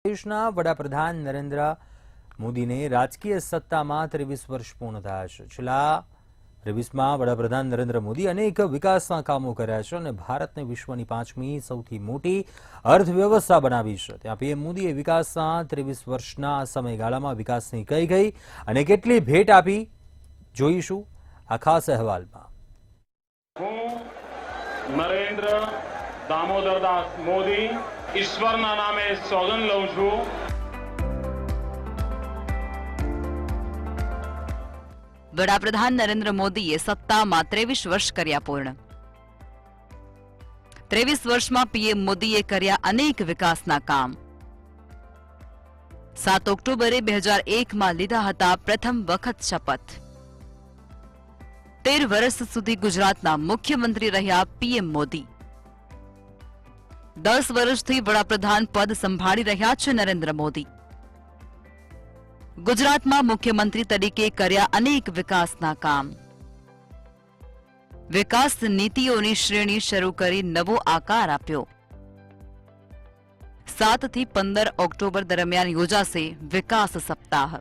દેશના વડાપ્રધાન નરેન્દ્ર મોદીને રાજકીય સત્તામાં 23 વર્ષ પૂર્ણ થયા છે। છેલ્લા 23માં વડાપ્રધાન નરેન્દ્ર મોદી અનેક વિકાસના કામો કર્યા છે અને ભારતને વિશ્વની 5મી સૌથી મોટી અર્થવ્યવસ્થા બનાવી છે। ત્યાં પીએમ મોદીએ વિકાસના 23 વર્ષના સમયગાળામાં વિકાસની કઈ અને કેટલી ભેટ આપી જોઈશું આ ખાસ અહેવાલમાં। નરેન્દ્ર દામોદરદાસ મોદી ઈશ્વરના નામે સોગંદ લઉં છું। વડાપ્રધાન નરેન્દ્ર મોદીએ સત્તામાં 23 વર્ષ કર્યા પૂર્ણ। 23 વર્ષમાં પીએમ મોદીએ કર્યા અનેક વિકાસના કામ। 7 ઓક્ટોબરે 2001માં લીધા હતા પ્રથમ વખત શપથ। 13 વર્ષ સુધી ગુજરાતના મુખ્યમંત્રી રહ્યા પીએમ મોદી। 10 વર્ષથી વડાપ્રધાન પદ સંભાળી રહ્યા છે નરેન્દ્ર મોદી। ગુજરાતમાં મુખ્યમંત્રી તરીકે કર્યા અનેક વિકાસના કામ। વિકાસ નીતિઓની શ્રેણી શરૂ કરી નવો આકાર આપ્યો। 7 થી 15 ઓક્ટોબર દરમિયાન યોજાશે વિકાસ સપ્તાહ।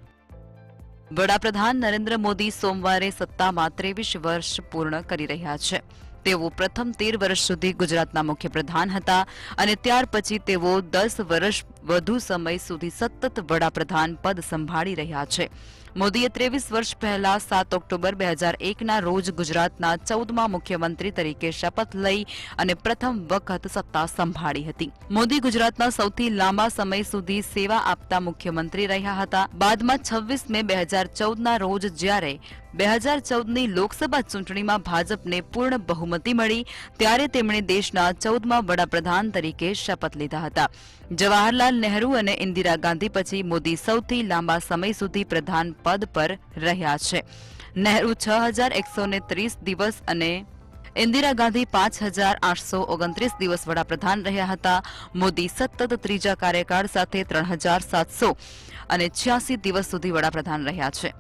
વડાપ્રધાન નરેન્દ્ર મોદી સોમવારે સત્તામાં 23 વર્ષ પૂર્ણ કરી રહ્યા છે। તેઓ પ્રથમ 13 વર્ષ સુધી ગુજરાતના મુખ્યપ્રધાન હતા અને ત્યાર પછી તેઓ 10 વર્ષ વધુ સમય સુધી સતત વડાપ્રધાન પદ સંભાળી રહ્યા છે। મોદીએ 23 વર્ષ પહેલા 7 ઓક્ટોબર 2001ના રોજ ગુજરાતના 14મા મુખ્યમંત્રી તરીકે શપથ લઈ અને પ્રથમ વખત સત્તા સંભાળી હતી। મોદી ગુજરાતના સૌથી લાંબા સમય સુધી સેવા આપતા મુખ્યમંત્રી રહ્યા હતા। બાદમાં 26 મે 2014ના રોજ જ્યારે 2014ની લોકસભા ચૂંટણીમાં ભાજપને પૂર્ણ બહુમતી મળી ત્યારે તેમણે દેશના 14મા વડાપ્રધાન તરીકે શપથ લીધા હતા। જવાહરલાલ નહેરુ અને ઇન્દિરા ગાંધી પછી મોદી સૌથી લાંબા સમય સુધી પ્રધાન પદ પર રહ્યા છે। નહેરુ 6130 દિવસ અને ઇન્દિરા ગાંધી 5829 દિવસ વડાપ્રધાન રહ્યા હતા। મોદી સતત ત્રીજા કાર્યકાળ સાથે 3786 દિવસ સુધી વડાપ્રધાન રહ્યા છે।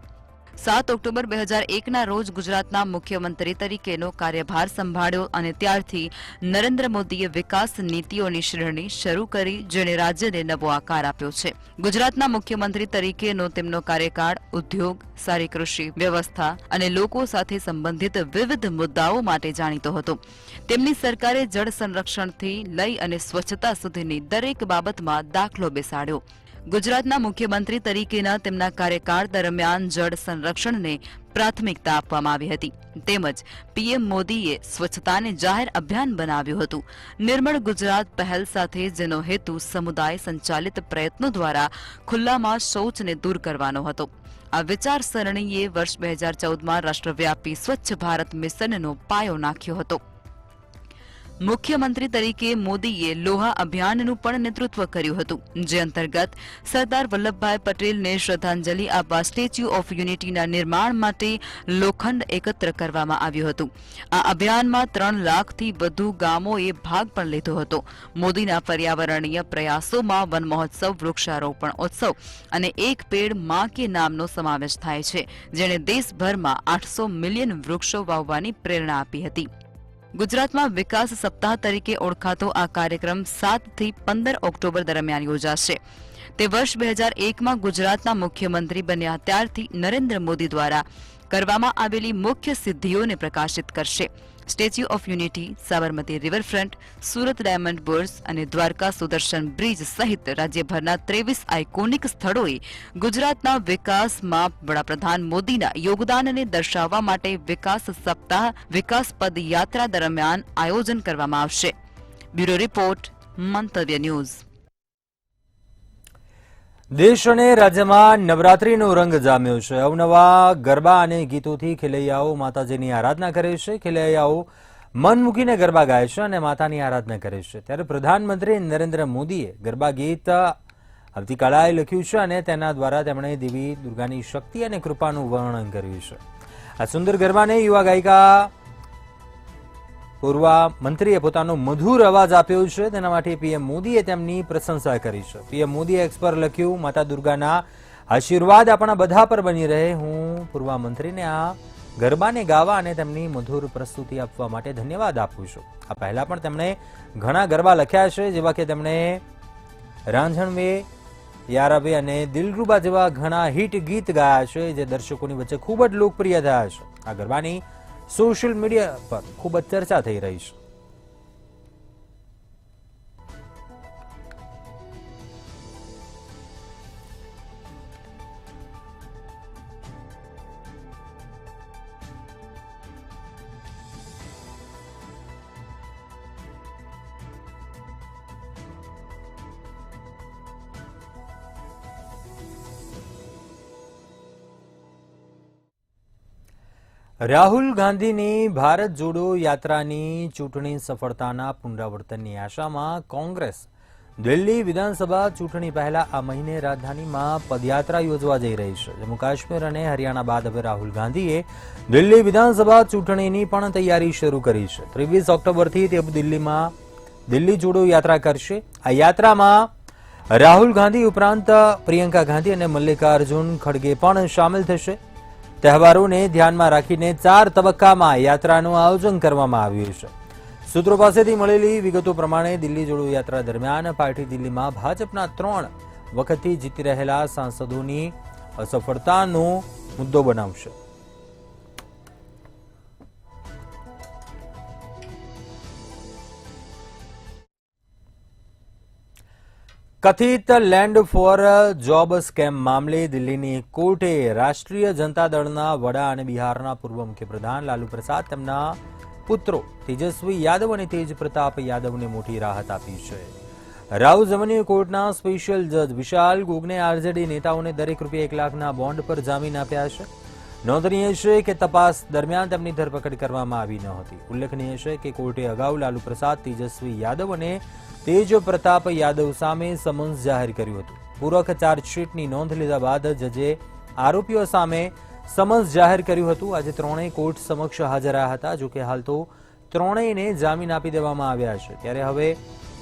7 ઓક્ટોબર 2001ના રોજ ગુજરાતના મુખ્યમંત્રી તરીકેનો કાર્યભાર સંભાળ્યો અને ત્યારથી નરેન્દ્ર મોદીએ વિકાસ નીતિઓની શ્રેણી શરૂ કરી જેણે રાજ્યને નવો આકાર આપ્યો છે। ગુજરાતના મુખ્યમંત્રી તરીકેનો તેમનો કાર્યકાળ ઉદ્યોગ, સારી કૃષિ વ્યવસ્થા અને લોકો સાથે સંબંધિત વિવિધ મુદ્દાઓ માટે જાણીતો હતો। તેમની સરકારે જળ સંરક્ષણથી લઈ અને સ્વચ્છતા સુધીની દરેક બાબતમાં દાખલો બેસાડ્યો। ગુજરાતના મુખ્યમંત્રી તરીકેના તેમના કાર્યકાળ દરમિયાન જળ સંરક્ષણને પ્રાથમિકતા આપવામાં આવી હતી તેમજ પીએમ મોદીએ સ્વચ્છતાને જાહેર અભિયાન બનાવ્યું હતું। નિર્મળ ગુજરાત પહેલ સાથે જેનો હેતુ સમુદાય સંચાલિત પ્રયત્નો દ્વારા ખુલ્લામાં શૌચને દૂર કરવાનો હતો। આ વિચારસરણીએ વર્ષ 2014માં રાષ્ટ્રવ્યાપી સ્વચ્છ ભારત મિશનનો પાયો નાખ્યો હતો। મુખ્યમંત્રી તરીકે મોદીએ લોહા અભિયાનનું પણ નેતૃત્વ કર્યું હતું જે અંતર્ગત સરદાર વલ્લભભાઈ પટેલને શ્રદ્ધાંજલિ આપવા સ્ટેચ્યુ ઓફ યુનિટીના નિર્માણ માટે લોખંડ એકત્ર કરવામાં આવ્યું હતું। આ અભિયાનમાં 3 લાખથી વધુ ગામોએ ભાગ પણ લીધો હતો। મોદીના પર્યાવરણીય પ્રયાસોમાં વન મહોત્સવ, વૃક્ષારોપણ ઉત્સવ અને એક પેડ માં કે નામનો સમાવેશ થાય છે જેણે દેશભરમાં 800 મિલિયન વૃક્ષો વાવવાની પ્રેરણા આપી હતી। ગુજરાતમાં વિકાસ સપ્તાહ તરીકે ઓળખાતો આ કાર્યક્રમ 7 થી 15 ઓક્ટોબર દરમિયાન યોજાશે। તે વર્ષ 2001માં ગુજરાતના મુખ્યમંત્રી બન્યા ત્યારથી નરેન્દ્ર મોદી દ્વારા કરવામાં આવેલી મુખ્ય સિદ્ધિઓને પ્રકાશિત કરશે। Statue of unity, Sabarmati riverfront, Surat diamond bourse અને દ્વારકા સુદર્શન બ્રિજ સહિત રાજ્યભરના 23 આઇકોનિક સ્થળોએ ગુજરાતના વિકાસમાં વડાપ્રધાન મોદીના યોગદાનને દર્શાવવા માટે વિકાસ સપ્તાહ વિકાસ પદયાત્રા દરમિયાન આયોજન કરવામાં આવશે। બ્યુરો રિપોર્ટ, મંતવ્ય ન્યૂઝ। દેશ અને રાજ્યમાં નવરાત્રીનો રંગ જામ્યો છે। અવનવા ગરબા અને ગીતોથી ખેલૈયાઓ માતાજીની આરાધના કરે છે। ખેલૈયાઓ મન મૂકીને ગરબા ગાય છે અને માતાની આરાધના કરે છે। ત્યારે પ્રધાનમંત્રી નરેન્દ્ર મોદીએ ગરબા ગીત આવતીકાળે લખ્યું છે અને તેના દ્વારા તેમણે દેવી દુર્ગાની શક્તિ અને કૃપાનું વર્ણન કર્યું છે। આ સુંદર ગરબાને યુવા ગાયિકા પૂર્વા મંત્રીએ પોતાનો મધુર અવાજ આપ્યો છે તેના માટે પીએમ મોદીએ તેમની પ્રશંસા કરી છે। પીએમ મોદીએ એક્સ પર લખ્યું, માતા દુર્ગાના આશીર્વાદ આપણા બધા પર બની રહે। હું પૂર્વા મંત્રીને આ ગરબાને ગાવા અને તેમની મધુર પ્રસ્તુતિ આપવા માટે ધન્યવાદ આપું છું। આ પહેલા પણ તેમણે ઘણા ગરબા લખ્યા છે જેવા કે તેમણે રાંઝણવે યારાબે અને દિલરુબા જેવા ઘણા હિટ ગીત ગાયા છે જે દર્શકોની વચ્ચે ખૂબ જ લોકપ્રિય થયા છે. આ ગરબાની સોશિયલ મીડિયા પર ખૂબ જ ચર્ચા થઈ રહી છે. રાહુલ ગાંધીની ભારત જોડો યાત્રાની ચૂંટણી સફળતાના પુનરાવર્તનની આશામાં કોંગ્રેસ દિલ્હી વિધાનસભા ચૂંટણી પહેલા આ મહિને રાજધાનીમાં પદયાત્રા યોજવા જઈ રહી છે. જમ્મુ કાશ્મીર અને હરિયાણા બાદ હવે રાહુલ ગાંધીએ દિલ્હી વિધાનસભા ચૂંટણીની પણ તૈયારી શરૂ કરી છે. 23 ઓક્ટોબરથી તે દિલ્હીમાં દિલ્હી જોડો યાત્રા કરશે. આ યાત્રામાં રાહુલ ગાંધી ઉપરાંત પ્રિયંકા ગાંધી અને મલ્લિકાર્જુન ખડગે પણ સામેલ થશે. તહેવારોને ધ્યાનમાં રાખીને 4 તબક્કામાં યાત્રાનું આયોજન કરવામાં આવ્યું છે. સૂત્રો પાસેથી મળેલી વિગતો પ્રમાણે દિલ્હી જોડો યાત્રા દરમિયાન પાર્ટી દિલ્હીમાં ભાજપના 3 વખતથી જીતી રહેલા સાંસદોની અસફળતાનો મુદ્દો બનાવશે. કથિત લેન્ડ ફોર જોબ સ્કેમ મામલે દિલ્હીની એક કોર્ટે રાષ્ટ્રીય જનતા દળના વડા અને બિહારના પૂર્વ મુખ્યપ્રધાન લાલુ પ્રસાદ તેમના પુત્રો તેજસ્વી યાદવ અને તેજ પ્રતાપ યાદવને મોટી રાહત આપી છે. રાઉઝ એવન્યુ કોર્ટના સ્પેશિયલ જજ વિશાલ ગોગને આરજેડી નેતાઓને દરેક રૂપિયા 1 લાખના બોન્ડ પર જામીન આપ્યા છે. નોંધનીય છે કે તપાસ દરમિયાન તેમની ધરપકડ કરવામાં આવી ન હતી. ઉલ્લેખનીય છે કે કોર્ટે અગાઉ લાલુ પ્રસાદ, તેજસ્વી યાદવ અને તેજ પ્રતાપ યાદવ સામે સમન્સ જાહેર કર્યું હતું. પૂરક ચાર્જશીટની નોંધ લીધા બાદ જજે આરોપીઓ સામે સમન્સ જાહેર કર્યું હતું. આજે ત્રણેય કોર્ટ સમક્ષ હાજર રહ્યા હતા. જોકે હાલ તો ત્રણેયને જામીન આપી દેવામાં આવ્યા છે. ત્યારે હવે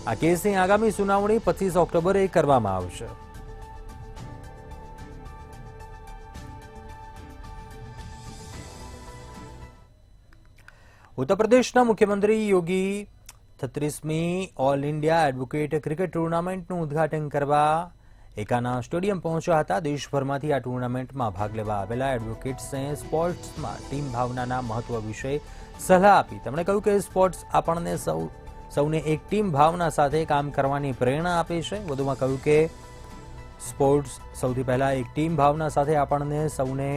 આ કેસની આગામી સુનાવણી 25 ઓક્ટોબરે કરવામાં આવશે. ઉત્તર પ્રદેશના મુખ્યમંત્રી યોગી 36મી ઓલ ઇન્ડિયા એડવોકેટ ક્રિકેટ ટુર્નામેન્ટનું ઉદ્ઘાટન કરવા એકાના સ્ટેડિયમ પહોંચ્યા હતા. દેશભરમાંથી આ ટુર્નામેન્ટમાં ભાગ લેવા આવેલા એડવોકેટ્સને સ્પોર્ટ્સમાં ટીમ ભાવનાના મહત્વ વિશે સલાહ આપી. તેમણે કહ્યું કે સ્પોર્ટ્સ આપણને સૌને એક ટીમ ભાવના સાથે કામ કરવાની પ્રેરણા આપે છે. વધુમાં કહ્યું કે સ્પોર્ટ્સ સૌથી પહેલા એક ટીમ ભાવના સાથે આપણને સૌને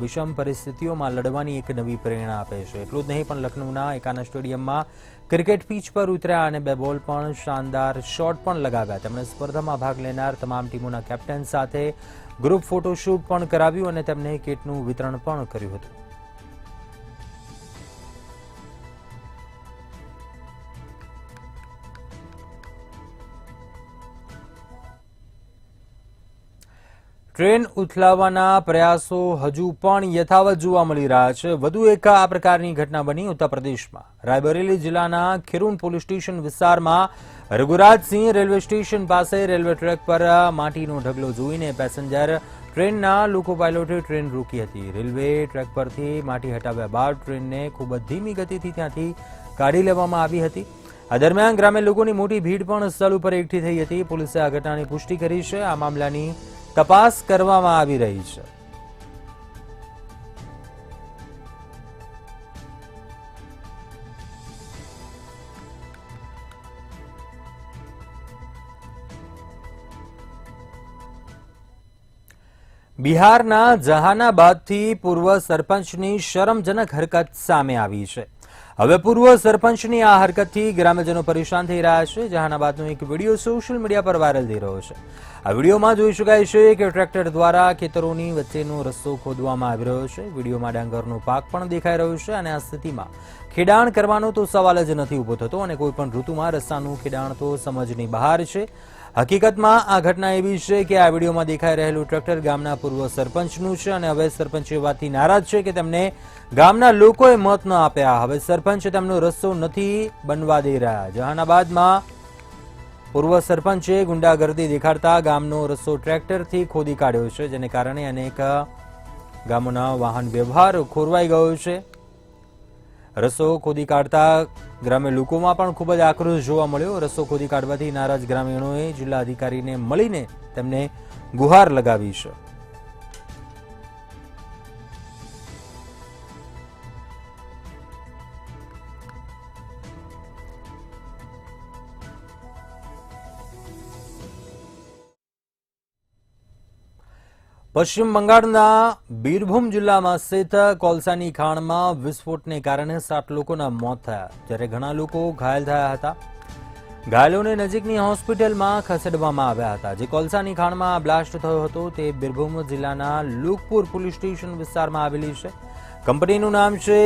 વિષમ પરિસ્થિતિઓમાં લડવાની એક નવી પ્રેરણા આપે છે. એટલું જ નહીં પણ લખનૌના એકાના સ્ટેડિયમમાં ક્રિકેટ પીચ પર ઉતર્યા અને 2 બોલ પણ શાનદાર શોટ પણ લગાવ્યા. તેમણે સ્પર્ધામાં ભાગ લેનાર તમામ ટીમોના કેપ્ટન સાથે ગ્રુપ ફોટોશૂટ પણ કરાવ્યું અને તેમને કિટનું વિતરણ પણ કર્યું હતું. ટ્રેન ઉથલાવવાના પ્રયાસો હજુ પણ યથાવત જોવા મળી રહ્યા છે. વધુ એક આ પ્રકારની ઘટના બની ઉત્તર પ્રદેશમાં રાયબરેલી જિલ્લાના ખેરૂન પોલીસ સ્ટેશન વિસ્તારમાં રઘુરાજસિંહ રેલવે સ્ટેશન પાસે રેલવે ટ્રેક પર માટીનો ઢગલો જોઈને પેસેન્જર ટ્રેનના લોકો પાયલોટે ટ્રેન રોકી હતી. રેલવે ટ્રેક પરથી માટી હટાવ્યા બાદ ટ્રેનને ખૂબ જ ધીમી ગતિથી ત્યાંથી કાઢી લેવામાં આવી હતી. આ દરમિયાન ગ્રામ્ય લોકોની મોટી ભીડ પણ સ્થળ ઉપર એકઠી થઈ હતી. પોલીસે આ ઘટનાની પુષ્ટિ કરી છે. આ મામલાની તપાસ કરવામાં આવી રહી છે. બિહારના જહાનાબાદથી પૂર્વ સરપંચની શરમજનક હરકત સામે આવી છે. હવે પૂર્વ સરપંચની આ હરકતથી ગ્રામ્યજનો પરેશાન થઈ રહ્યા છે. જહાનાબાદનો એક વિડીયો સોશિયલ મીડિયા પર વાયરલ થઈ રહ્યો છે. આ વિડીયોમાં જોઈ શકાય છે કે ટ્રેક્ટર દ્વારા ખેતરોની વચ્ચેનો રસ્તો ખોદવામાં આવી રહ્યો છે. વિડીયોમાં ડાંગરનો પાક પણ દેખાઈ રહ્યો છે અને આ સ્થિતિમાં ખેડાણ કરવાનો તો સવાલ જ નથી ઊભો થતો અને કોઈ પણ ઋતુમાં રસ્તાનું ખેડાણ તો સમજની બહાર છે. હકીકતમાં આ ઘટના એવી છે કે આ વિડીયોમાં દેખાઈ રહેલું ટ્રેક્ટર ગામના પૂર્વ સરપંચનું છે અને હવે સરપંચ એ વાતથી નારાજ છે કે તેમને ગામના લોકોએ મત ન આપ્યા. હવે સરપંચ તેમનો રસ્તો નથી બનવા દઈ રહ્યા. જહાનાબાદમાં પૂર્વ સરપંચે ગુંડાગર્દી દેખાડતા ગામનો રસ્તો ટ્રેક્ટરથી ખોદી કાઢ્યો છે, જેને કારણે અનેક ગામોના વાહન વ્યવહાર ખોરવાઈ ગયો છે. રસો ખોદી કાઢતા ગ્રામ્ય લોકોમાં પણ ખૂબ જ આક્રોશ જોવા મળ્યો. રસો ખોદી કાઢવાથી નારાજ ગ્રામીણોએ જિલ્લા અધિકારીને મળીને તેમને ગુહાર લગાવી છે. પશ્ચિમ બંગાળના બીરભૂમ જિલ્લામાં સ્થિત કોલસાની ખાણમાં વિસ્ફોટને કારણે 7 લોકોના મોત થયા, જ્યારે ઘણા લોકો ઘાયલ થયા હતા. ઘાયલોને નજીકની હોસ્પિટલમાં ખસેડવામાં આવ્યા હતા. જે કોલસાની ખાણમાં બ્લાસ્ટ થયો હતો તે બીરભૂમ જિલ્લાના લુકપુર પોલીસ સ્ટેશન વિસ્તારમાં આવેલી છે. કંપનીનું નામ છે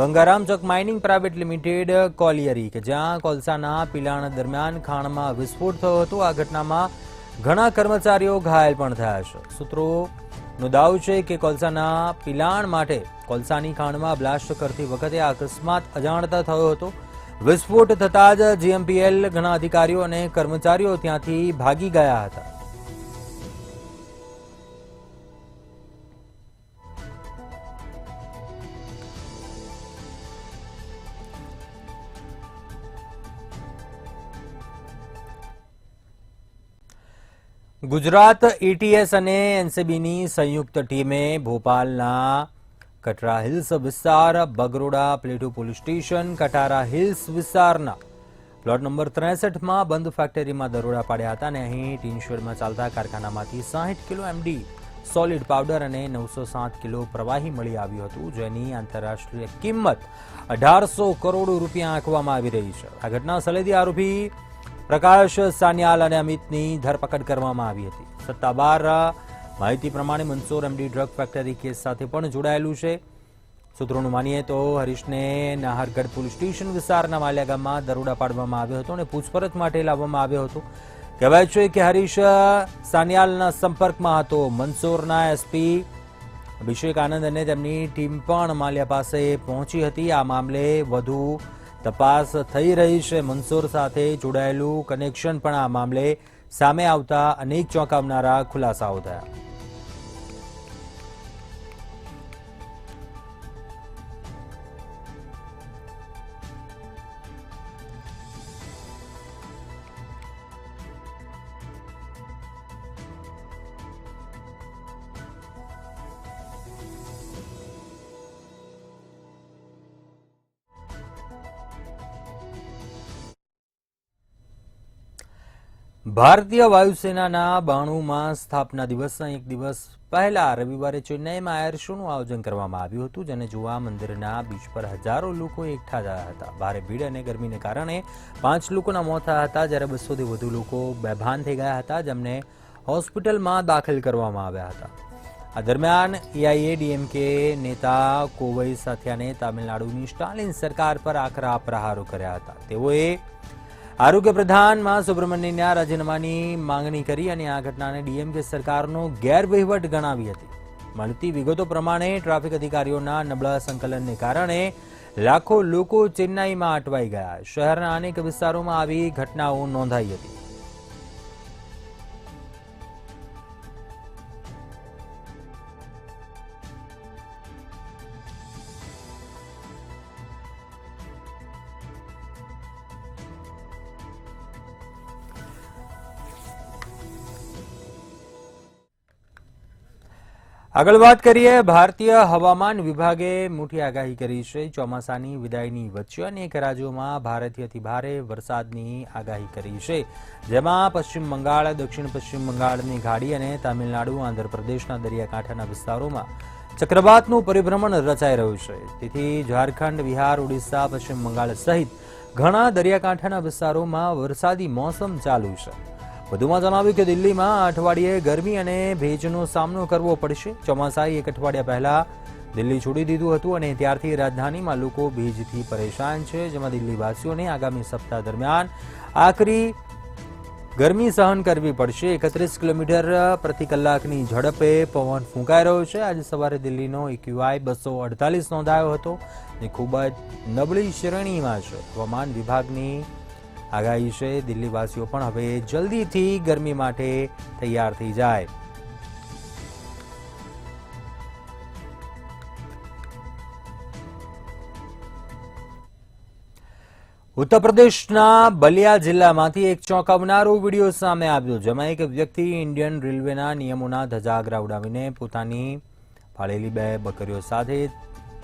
ગંગારામ ચક માઇનિંગ પ્રાઇવેટ લિમિટેડ કોલિયરી, કે જ્યાં કોલસાના પિલાણ દરમિયાન ખાણમાં વિસ્ફોટ થયો હતો. આ ઘટનામાં ઘણા કર્મચારીઓ ઘાયલ પણ થયા છે. સૂત્રોનો દાવો છે કે કોલસાના પિલાણ માટે કોલસાની ખાણમાં બ્લાસ્ટ કરતી વખતે અકસ્માત અજાણતા થયો હતો. વિસ્ફોટ થતાં જ જીએમપીએલ ઘણા અધિકારીઓ અને કર્મચારીઓ ત્યાંથી ભાગી ગયા હતા. ગુજરાત એટીએસ અને એનસીબીની સંયુક્ત ટીમે ભોપાલના કટરા હિલ્સ વિસ્તાર, Bagroda પ્લેટુ police station, Katara hills વિસ્તારના પ્લોટ નંબર 63માં બંધ ફેક્ટરીમાં દરોડા પાડ્યા હતા અને અહીં ટીનશેડમાં ચાલતા કારખાનામાંથી 60 કિલો એમડી સોલિડ પાવડર અને 907 કિલો પ્રવાહી મળી આવ્યું હતું, જેની આંતરરાષ્ટ્રીય કિંમત 1800 કરોડ રૂપિયા આંકવામાં આવી રહી છે. આ ઘટના સ્થળેથી આરોપી પ્રકાશ સાન્યાલ અને અમિતની ધરપકડ કરવામાં આવી હતી. સત્તાવાર માહિતી પ્રમાણે Mandsaur MD drug factory case સાથે પણ જોડાયેલું છે. સૂત્રોનું માનીએ તો હરીશને નાહરગઢ પોલીસ સ્ટેશન વિસ્તારના માલિયા ગામમાં દરોડા પાડવામાં આવ્યો હતો અને પૂછપરછ માટે લાવવામાં આવ્યો હતો. કહેવાય છે કે હરીશ સાન્યાલના સંપર્કમાં હતો. મંસોરના એસપી અભિષેક આનંદ અને તેમની ટીમ પણ માલિયા પાસે પહોંચી હતી. આ મામલે વધુ તપાસ થઈ રહી છે. મંસૂર સાથે જોડાયેલું કનેક્શન પણ આ મામલે સામે આવતા અનેક ચોંકાવનારા ખુલાસાઓ થયા. ભારતીય વાયુસેનાના 92માં સ્થાપના દિવસના એક દિવસ પહેલા રવિવારે ચેન્નઈમાં એર શોનું આયોજન કરવામાં આવ્યું હતું, જેને જોવા મંદિરના બીચ પર હજારો લોકો એકઠા થયા હતા. ભારે ભીડ અને ગરમીને કારણે 5 લોકોના મોત થયા હતા, જ્યારે 200થી વધુ લોકો બેભાન થઈ ગયા હતા, જેમને હોસ્પિટલમાં દાખલ કરવામાં આવ્યા હતા. આ દરમિયાન એઆઈએડીએમકે નેતા કોવઈ સાથિયાને તામિલનાડુની સ્ટાલિન સરકાર પર આકરા પ્રહારો કર્યા હતા. તેઓએ આરોગ્ય પ્રધાન સુબ્રમણ્યમના રાજીનામાની માંગણી કરી અને આ ઘટનાને ડીએમકે સરકારનો ગેરવહીવટ ગણાવી હતી. મળતી વિગતો પ્રમાણે ટ્રાફિક અધિકારીઓના નબળા સંકલનને કારણે લાખો લોકો ચેન્નાઈમાં અટવાઈ ગયા. શહેરના અનેક વિસ્તારોમાં આવી ઘટનાઓ નોંધાઈ હતી. આગળ વાત કરીએ, ભારતીય હવામાન વિભાગે મોટી આગાહી કરી છે. ચોમાસાની વિદાયની વચ્ચે અનેક રાજ્યોમાં ભારેથી અતિભારે વરસાદની આગાહી કરી છે, જેમાં પશ્ચિમ બંગાળ, દક્ષિણ પશ્ચિમ બંગાળની ખાડી અને તામિલનાડુ, આંધ્રપ્રદેશના દરિયાકાંઠાના વિસ્તારોમાં ચક્રવાતનું પરિભ્રમણ રચાઈ રહ્યું છે. તેથી ઝારખંડ, બિહાર, ઓડિશા, પશ્ચિમ બંગાળ સહિત ઘણા દરિયાકાંઠાના વિસ્તારોમાં વરસાદી મોસમ ચાલુ છે. વધુમાં જણાવ્યું કે દિલ્હીમાં અઠવાડિયે ગરમી અને ભેજનો સામનો કરવો પડશે. ચોમાસાએ એક અઠવાડિયા પહેલા દિલ્હી છોડી દીધું હતું અને ત્યારથી રાજધાનીમાં લોકો ભેજથી પરેશાન છે, જેમાં દિલ્હીવાસીઓને આગામી સપ્તાહ દરમિયાન આકરી ગરમી સહન કરવી પડશે. 31 કિલોમીટર પ્રતિ કલાકની ઝડપે પવન ફૂંકાઈ રહ્યો છે. આજે સવારે દિલ્હીનો એક્યુઆઈ 248 નોંધાયો હતો, જે ખૂબ જ નબળી શ્રેણીમાં છે. હવામાન વિભાગની આગાહી છે, દિલ્હીવાસીઓ પણ હવે જલ્દીથી ગરમી માટે તૈયાર થઈ જાય. ઉત્તર પ્રદેશના બલિયા જિલ્લામાંથી એક ચોંકાવનારો વિડીયો સામે આવ્યો, જેમાં એક વ્યક્તિ ઇન્ડિયન રેલવેના નિયમોના ધજાગરા ઉડાવીને પોતાની પાળેલી 2 બકરીઓ સાથે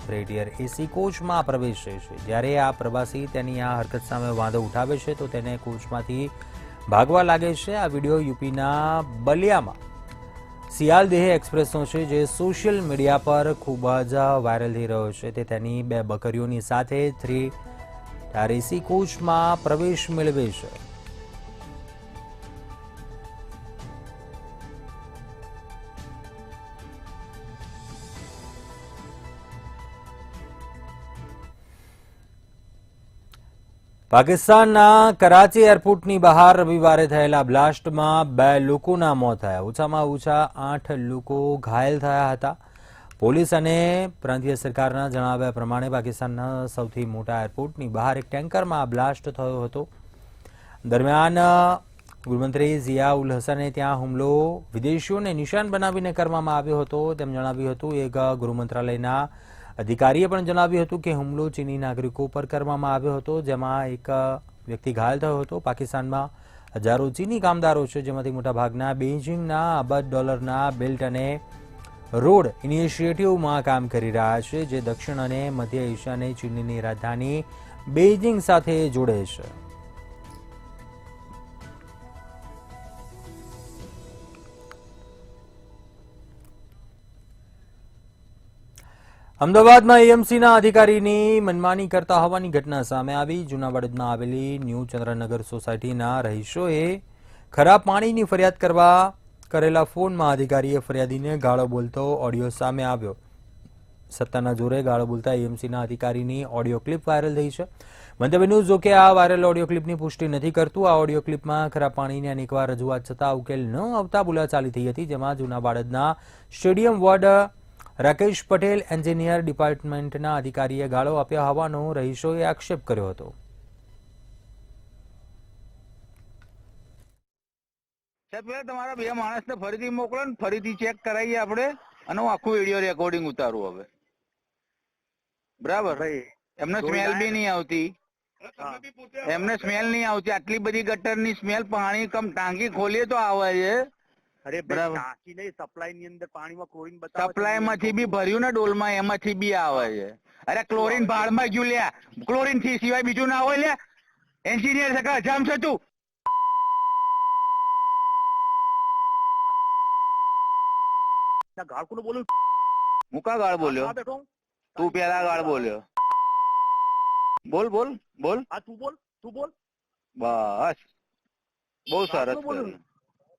થ્રેટિયર એસી કોચમાં પ્રવેશે છે. જ્યારે આ પ્રવાસી તેની આ હરકત સામે વાંધો ઉઠાવે છે તો તેને કોચમાંથી ભાગવા લાગે છે. આ વિડીયો યુપીના બલિયામાં સિયાલદેહ એક્સપ્રેસનો છે, જે સોશિયલ મીડિયા પર ખૂબ જ વાયરલ થઈ રહ્યો છે. તે તેની 2 બકરીઓની સાથે એસી કોચમાં પ્રવેશ મેળવે છે. પાકિસ્તાનના કરાચી એરપોર્ટની બહાર રવિવારે થયેલા બ્લાસ્ટમાં 2 લોકોના મોત થયા. ઓછામાં ઓછા 8 લોકો ઘાયલ થયા હતા. પોલીસ અને પ્રાંતીય સરકારના જણાવ્યા પ્રમાણે પાકિસ્તાનના સૌથી મોટા એરપોર્ટની બહાર એક ટેન્કરમાં બ્લાસ્ટ થયો હતો. દરમિયાન ગૃહમંત્રી ઝિયા ઉલ હસને ત્યાં હુમલો વિદેશીઓને નિશાન બનાવીને કરવામાં આવ્યો હતો તેમ જણાવ્યું હતું. એક ગૃહ મંત્રાલયના અધિકારીએ પણ જણાવ્યું હતું કે હુમલો ચીની નાગરિકો પર કરવામાં આવ્યો હતો, જેમાં એક વ્યક્તિ ઘાયલ થયો હતો. પાકિસ્તાનમાં હજારો ચીની કામદારો છે, જેમાંથી મોટાભાગના બેઇજિંગના અબજ ડોલરના બિલ્ટ અને રોડ ઇનિશિયેટિવમાં કામ કરી રહ્યા છે, જે દક્ષિણ અને મધ્ય એશિયાને ચીનની રાજધાની બેઇજિંગ સાથે જોડે છે. અમદાવાદમાં એએમસીના અધિકારીની મનમાની કરતા હોવાની ઘટના સામે આવી. જૂનાવાડમાં આવેલી ન્યૂ ચંદ્રનગર સોસાયટીના રહીશોએ ખરાબ પાણીની ફરિયાદ કરવા કરેલા ફોનમાં અધિકારીએ ફરિયાદીને ગાળો બોલતો ઓડિયો સામે આવ્યો. સત્તાના જોરે ગાળો બોલતા એએમસીના અધિકારીની ઓડિયો ક્લિપ વાયરલ થઈ છે. મંતવ્ય ન્યૂઝ જો કે આ વાયરલ ઓડિયો ક્લિપની પુષ્ટિ નથી કરતું. આ ઓડિયો ક્લિપમાં ખરાબ પાણીની અનેકવાર રજૂઆત છતાં ઉકેલ ન આવતા બોલાચાલી થઈ હતી, જેમાં જૂનાવાડના stadium ward Rakesh Patel engineer ડિપાર્ટમેન્ટના અધિકારીએ ગાળો આપ્યા હોવાનો રહીશોએ આક્ષેપ કર્યો હતો. સાહેબ તમારા 2 માણસને ફરીથી મોકલો ને ફરીથી ચેક કરાવીએ આપણે, અને હું આખું વિડીયો રેકોર્ડિંગ ઉતારું હવે. બરાબર ભાઈ, એમને સ્મેલ બી નહીં આવતી, એમને સ્મેલ નહીં આવતી. આટલી બધી ગટરની સ્મેલ, પાણી કમ ટાંકી ખોલીએ તો આવે છે. અરે બરાબર, ટાંકી નહીં, સપ્લાય ની અંદર પાણીમાં ક્લોરીન બતાવે. સપ્લાય માંથી બી ભર્યું ને ડોલમાં, એમાંથી બી આવે છે. અરે ક્લોરીન ભાડમાં ગયું લ્યા, ક્લોરીન થી સિવાય બીજું ના હોય લ્યા. એન્જિનિયર સકા જામ છે તું. ગાળ કોને બોલું? હું કા ગાળ બોલ્યો? હા બેઠો. તું પેલા ગાળ બોલ્યો. બોલ બોલ બોલ. હા તું બોલ, તું બોલ. બસ બહુ સરસ.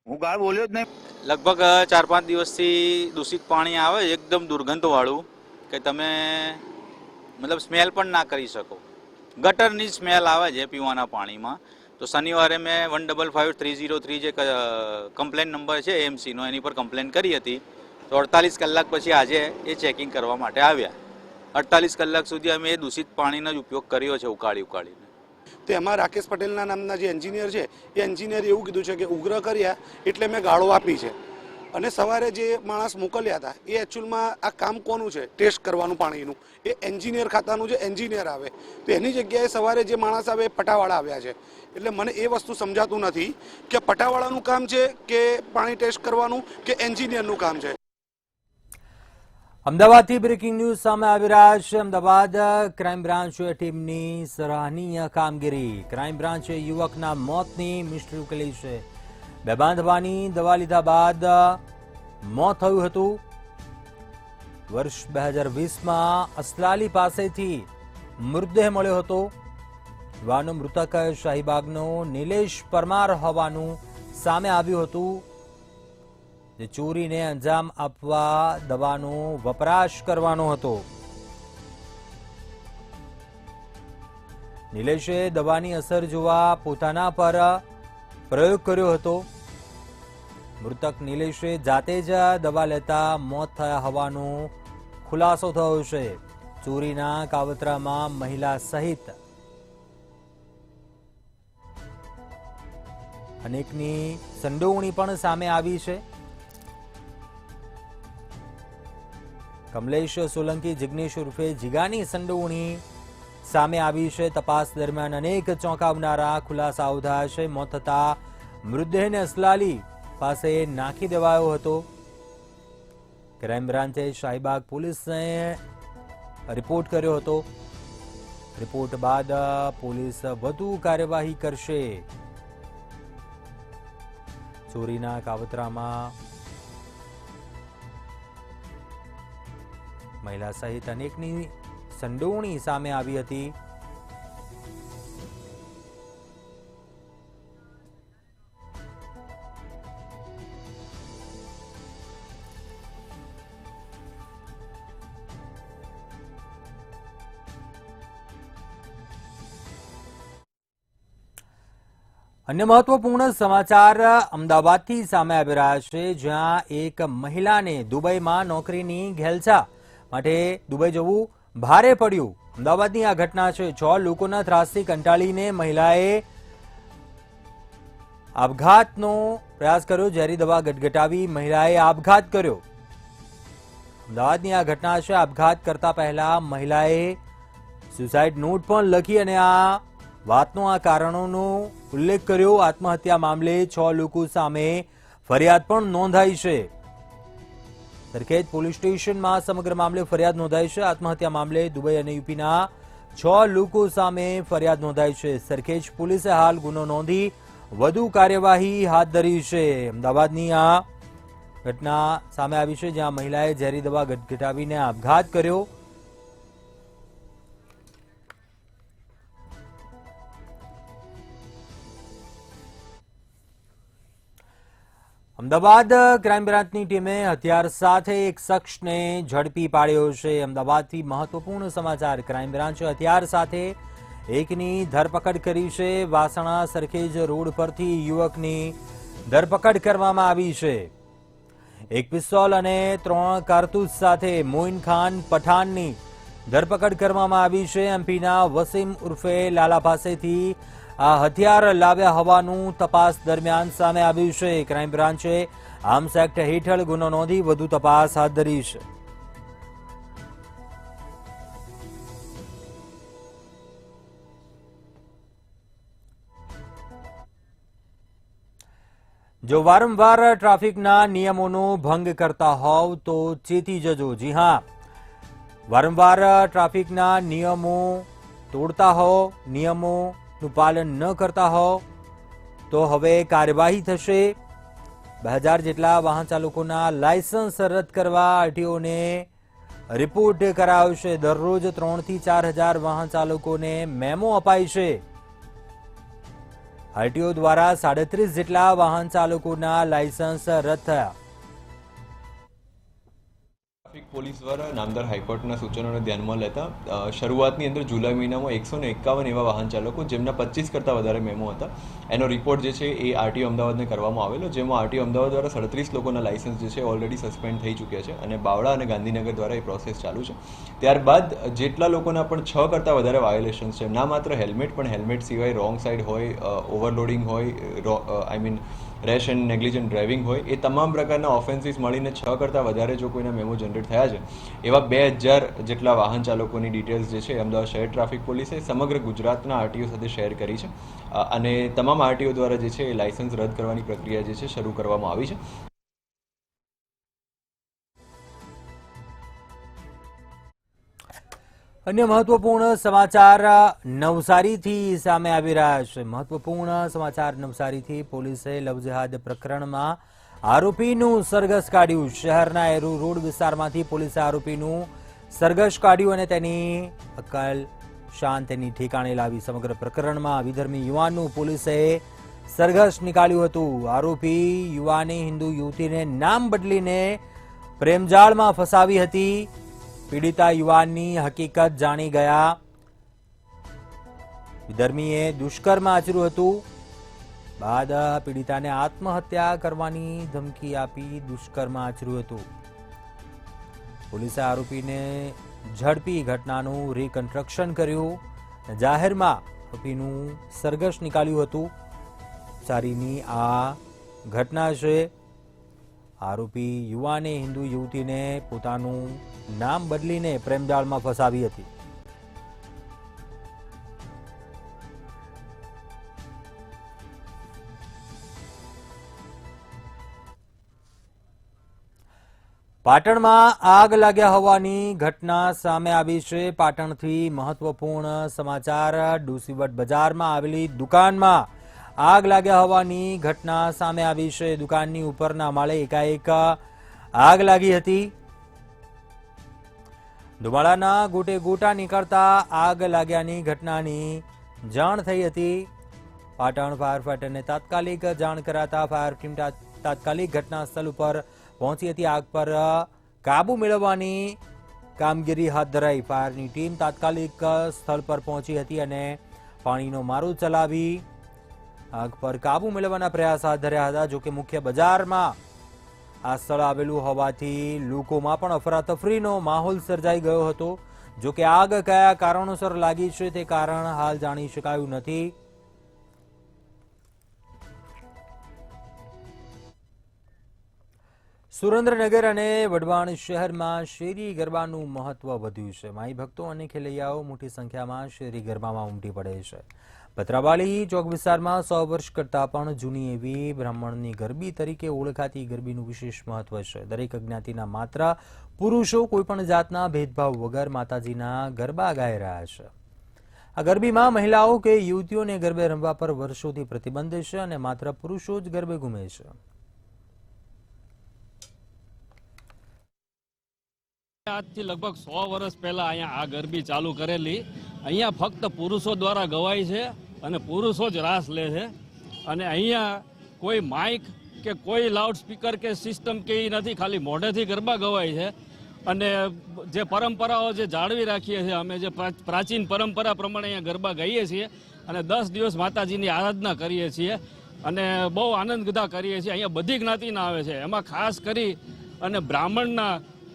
હું ગાળ બોલ્યો જ નહીં. લગભગ 4-5 દિવસથી દૂષિત પાણી આવે, એકદમ દુર્ગંધવાળું, કે તમે મતલબ સ્મેલ પણ ના કરી શકો. ગટરની સ્મેલ આવે છે પીવાના પાણીમાં. તો શનિવારે મેં 155303 જે કમ્પ્લેન નંબર છે એએમસીનો, એની પર કમ્પ્લેન કરી હતી. તો 48 કલાક પછી આજે એ ચેકિંગ કરવા માટે આવ્યા. 48 કલાક સુધી અમે એ દૂષિત પાણીનો જ ઉપયોગ કર્યો છે, ઉકાળીને. તો એમાં રાકેશ પટેલના નામના જે એન્જિનિયર છે, એ એન્જિનિયરે એવું કીધું છે કે ઉગ્ર કર્યા એટલે મેં ગાળો આપી છે. અને સવારે જે માણસ મોકલ્યા હતા એ એકચ્યુઅલમાં આ કામ કોનું છે, ટેસ્ટ કરવાનું પાણીનું, એ એન્જિનિયર ખાતાનું જે એન્જિનિયર આવે, તો એની જગ્યાએ સવારે જે માણસ આવે એ પટાવાળા આવ્યા છે. એટલે મને એ વસ્તુ સમજાતું નથી કે પટાવાળાનું કામ છે કે પાણી ટેસ્ટ કરવાનું, કે એન્જિનિયરનું કામ છે. અમદાવાદથી બ્રેકિંગ ન્યૂઝ સામે આવી રહ્યા છે. અમદાવાદ ક્રાઇમ બ્રાન્ચ ટીમની સરાહનીય કામગીરી. ક્રાઇમ બ્રાન્ચે યુવકના મોતની મિસ્ટ્રી ઉકેલી છે. બેભાન થવાની દવા લીધા બાદ મોત થયું હતું. વર્ષ 2020માં અસલાલી પાસેથી મૃતદેહ મળ્યો હતો. યુવાનો મૃતક શાહીબાગનો નિલેશ પરમાર હોવાનું સામે આવ્યું હતું, જે ચોરીને અંજામ આપવા દવાનો વપરાશ કરવાનો હતો. નિલેશે દવાની અસર જોવા પોતાના પર પ્રયોગ કર્યો હતો. મૃતક નિલેશે જાતે જ દવા લેતા મોત થયા હોવાનો ખુલાસો થયો છે. ચોરીના કાવતરામાં મહિલા સહિત અનેકની સંડોવણી પણ સામે આવી છે. કમલેશ સોલંકી જિગ્નેશ ઉર્ફે જીગાની સંડોવણી સામે આવી છે. તપાસ દરમિયાન અનેક ચોંકાવનારા ખુલાસાઓ થયા છે. મોત થતા મૃતદેહને અસલાલી પાસે નાખી દેવાયો હતો. ક્રાઇમ બ્રાન્ચે શાહીબાગ પોલીસને રિપોર્ટ કર્યો હતો. રિપોર્ટ બાદ પોલીસ વધુ કાર્યવાહી કરશે. ચોરીના કાવતરામાં મહિલા સહિત અનેકની સંડોવણી સામે આવી હતી. અન્ય મહત્વપૂર્ણ સમાચાર અમદાવાદથી સામે આવી રહ્યા છે, જ્યાં એક મહિલાને દુબઈમાં નોકરીની ઘેલછા માટે દુબઈ જવું ભારે પડ્યું. અમદાવાદની આ ઘટના છે. 6 લોકોના ત્રાસથી કંટાળીને મહિલાએ આપઘાતનો પ્રયાસ કર્યો. ઝેરી દવા ગટગટાવી મહિલાએ આપઘાત કર્યો. અમદાવાદની આ ઘટના છે. આપઘાત કરતા પહેલા મહિલાએ સુસાઇડ નોટ પણ લખી અને આ વાતનો આ કારણોનો ઉલ્લેખ કર્યો. આત્મહત્યા મામલે 6 લોકો સામે ફરિયાદ પણ નોંધાઈ છે. સરખેજ પોલીસ સ્ટેશનમાં સમગ્ર મામલે ફરિયાદ નોંધાઈ છે. આત્મહત્યા મામલે દુબઈ અને યુપીના 6 લોકો સામે ફરિયાદ નોંધાઈ છે. સરખેજ પોલીસે હાલ ગુનો નોંધી વધુ કાર્યવાહી હાથ ધરી છે. અમદાવાદની આ ઘટના સામે આવી છે, જ્યાં મહિલાએ ઝેરી દવા ગટગટાવીને આપઘાત કર્યો. અમદાવાદ ક્રાઇમ બ્રાન્ચની ટીમે હથિયાર સાથે એક શખ્સને ઝડપી પાડ્યો છે. અમદાવાદથી મહત્વપૂર્ણ સમાચાર. ક્રાઇમ બ્રાન્ચે હથિયાર સાથે એકની ધરપકડ કરી છે. વાસણા સરખેજ રોડ પરથી યુવકની ધરપકડ કરવામાં આવી છે. એક પિસ્તોલ અને 3 કારતૂસ સાથે મોઇન ખાન પઠાણની ધરપકડ કરવામાં આવી છે. એમપીના વસીમ ઉર્ફે લાલા પાસેથી આ હથિયાર લાવ્યા હોવાનું તપાસ દરમિયાન સામે આવ્યું છે. ક્રાઇમ બ્રાન્ચે આર્મ્સ એક્ટ હેઠળ ગુનો નોંધી વધુ તપાસ હાથ ધરી છે. જો વારંવાર ટ્રાફિકના નિયમોનો ભંગ કરતા હોવ તો ચેતી જજો. જી હા, વારંવાર ટ્રાફિકના નિયમો તોડતા હો, નિયમોનું પાલન ન કરતા હો તો હવે કાર્યવાહી થશે. 2000 જેટલા વાહન ચાલકોના લાયસન્સ રદ કરવા આરટીઓને રિપોર્ટ કરાયો છે. દરરોજ 3 થી 4000 વાહન ચાલકોને મેમો અપાય છે. આરટીઓ દ્વારા 37 જેટલા વાહન ચાલકોના લાયસન્સ રદ થયા. ટ્રાફિક પોલીસ દ્વારા નામદાર હાઈકોર્ટના સૂચનોને ધ્યાનમાં લેતા શરૂઆતની અંદર જુલાઈ મહિનામાં 151 એવા વાહન ચાલકો જેમના 25 કરતાં વધારે મેમો હતા, એનો રિપોર્ટ જે છે એ આરટીઓ અમદાવાદને કરવામાં આવેલો, જેમાં આરટીઓ અમદાવાદ દ્વારા 37 લોકોના લાયસન્સ જે છે ઓલરેડી સસ્પેન્ડ થઈ ચૂક્યા છે અને બાવળા અને ગાંધીનગર દ્વારા એ પ્રોસેસ ચાલુ છે. ત્યારબાદ જેટલા લોકોના પણ 6 કરતાં વધારે વાયોલેશન્સ છે, ના માત્ર હેલ્મેટ પણ હેલ્મેટ સિવાય રોંગ સાઈડ હોય, ઓવરલોડિંગ હોય, રેશ એન્ડ નેગ્લિજન્ટ ડ્રાઇવિંગ હોય, એ તમામ પ્રકારના ઓફેન્સીસ મળીને 6 કરતાં વધારે જો કોઈના મેમો જનરેટ થયા છે, એવા 2000 જેટલા વાહન ચાલકોની ડિટેલ્સ જે છે અમદાવાદ શહેર ટ્રાફિક પોલીસે સમગ્ર ગુજરાતના આરટીઓ સાથે શેર કરી છે અને તમામ આરટીઓ દ્વારા જે છે એ લાયસન્સ રદ કરવાની પ્રક્રિયા જે છે શરૂ કરવામાં આવી છે. અન્ય મહત્વપૂર્ણ સમાચાર નવસારીથી સામે આવી રહ્યા છે. મહત્વપૂર્ણ સમાચાર નવસારીથી. પોલીસે લવજેહાદ પ્રકરણમાં આરોપીનું સરઘસ કાઢ્યું. શહેરના એરુ રોડ વિસ્તારમાંથી પોલીસે આરોપીનું સરઘસ કાઢ્યું અને તેની અકલ શાન તેની ઠેકાણે લાવી. સમગ્ર પ્રકરણમાં વિધર્મી યુવાનનું પોલીસે સરઘસ નીકાળ્યું હતું. આરોપી યુવાને હિન્દુ યુવતીને નામ બદલીને પ્રેમજાળમાં ફસાવી હતી. પીડિતા યુવાનની હકીકત જાણી ગયા. વિધર્મીએ દુષ્કર્મ આચર્યું હતું. બાદ પીડિતાને આત્મહત્યા કરવાની ધમકી આપી દુષ્કર્મ આચર્યું હતું. પોલીસે આરોપીને ઝડપી ઘટનાનું રિકન્સ્ટ્રક્શન કર્યું. જાહેરમાં આરોપીનું સરઘસ નીકાળ્યું હતું. ચારીની આ ઘટના છે. આરોપી યુવાને હિન્દુ યુવતીને પોતાનું નામ બદલીને પ્રેમજાળમાં ફસાવી હતી. પાટણમાં આગ લાગ્યા હોવાની ઘટના સામે આવી છે. પાટણથી મહત્વપૂર્ણ સમાચાર. ડુસીવટ બજારમાં આવેલી દુકાનમાં આગ લાગ્યા હોવાની ઘટના સામે આવી છે. દુકાનની ઉપરના માળે એકાએક આગ લાગી હતી. ધુમાડાના ગોટે ગોટા નીકળતા આગ લાગ્યાની ઘટનાની જાણ થઈ હતી. પાટણ ફાયર ફાઈટરને તાત્કાલિક જાણ કરાતા ફાયર ટીમ તાત્કાલિક ઘટના સ્થળ ઉપર પહોંચી હતી. આગ પર કાબુ મેળવવાની કામગીરી હાથ ધરાઈ. ફાયરની ટીમ તાત્કાલિક સ્થળ પર પહોંચી હતી અને પાણીનો મારો ચલાવી આગ પર કાબુ મેળવવાના પ્રયાસ હાથ ધર્યા હતા. જોકે મુખ્ય બજારમાં આ સ્થળ આવેલું હોવાથી લોકોમાં પણ અફરાતફરીનો માહોલ સર્જાઈ ગયો હતો. જોકે આગ કયા કારણોસર લાગી છે તે કારણ હાલ જાણી શકાયું નથી. સુરેન્દ્રનગર અને વઢવાણ શહેરમાં શેરી ગરબાનું મહત્વ વધ્યું છે. માઈ ભક્તો અને ખેલૈયાઓ મોટી સંખ્યામાં શેરી ગરબામાં ઉમટી પડે છે. પતરાવાલી ચોક વિસ્તારમાં 100 વર્ષ કરતાં પણ જૂની એવી બ્રાહ્મણની ગરબી તરીકે ઓળખાતી ગરબીનું વિશેષ મહત્વ છે. દરેક જ્ઞાતિના માત્ર પુરુષો કોઈપણ જાતના ભેદભાવ વગર માતાજીના ગરબા ગાઈ રહ્યા છે. આ ગરબીમાં મહિલાઓ કે યુવતીઓને ગરબે રમવા પર વર્ષોથી પ્રતિબંધ છે અને માત્ર પુરુષો જ ગરબે ઘૂમે છે. આજથી લગભગ 100 વર્ષ પહેલા અહીંયા આ ગરબી ચાલુ કરેલી. અહીંયા ફક્ત પુરુષો દ્વારા ગવાય છે અને પુરુષો જ રાસ લે છે. અને અહીંયા કોઈ માઇક કે કોઈ લાઉડ સ્પીકર કે સિસ્ટમ કે એ નથી, ખાલી મોઢેથી ગરબા ગવાય છે. અને જે પરંપરાઓ જે જાળવી રાખીએ છીએ અમે, જે પ્રાચીન પરંપરા પ્રમાણે અહીંયા ગરબા ગાઈએ છીએ અને 10 દિવસ માતાજીની આરાધના કરીએ છીએ અને બહુ આનંદ ગદા કરીએ છીએ. અહીંયા બધી જ્ઞાતિના આવે છે. એમાં ખાસ કરી અને બ્રાહ્મણના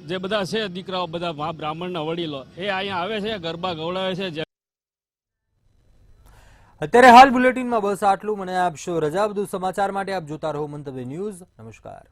જે બધા છે દીકરાઓ, બધા બ્રાહ્મણના વડીલો એ અહીંયા આવે છે, ગરબા ગવડાવે છે. અત્યારે હાલ બુલેટિનમાં બસ આટલું. મને આપશો રજા. વધુ સમાચાર માટે આપ જોતા રહો મંતવ્ય ન્યૂઝ. નમસ્કાર.